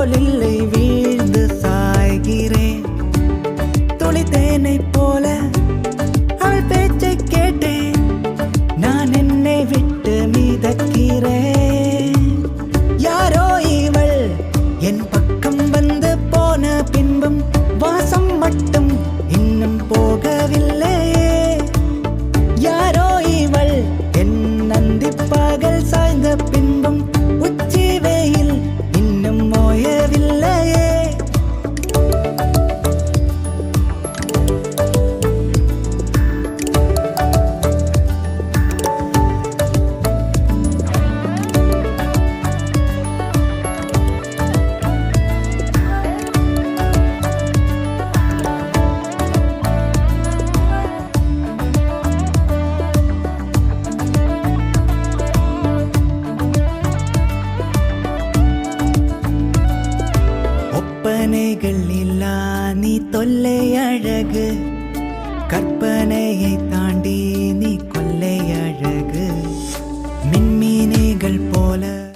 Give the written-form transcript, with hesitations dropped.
போல் இல்லை வீழ்ந்து சாய்கிறேன். துளி தேனை போல அவள் பேச்சை கேட்டேன். நான் என்னை விட்டு மிதக்கிறேன். யாரோ இவள் என் பக்கம் வந்து போன பின்பும் வாசம் மட்டும் இன்னும் போகவில்லையே. யாரோ இவள் என் நந்தி பகல் சாய்ந்த பின்பும் உச்சி வெயில் இன்னும் ஓயவில்லையே. ஒப்பனைகள் இல்லா நீ தொல்லை அழகு, கற்பனையை தாண்டி நீ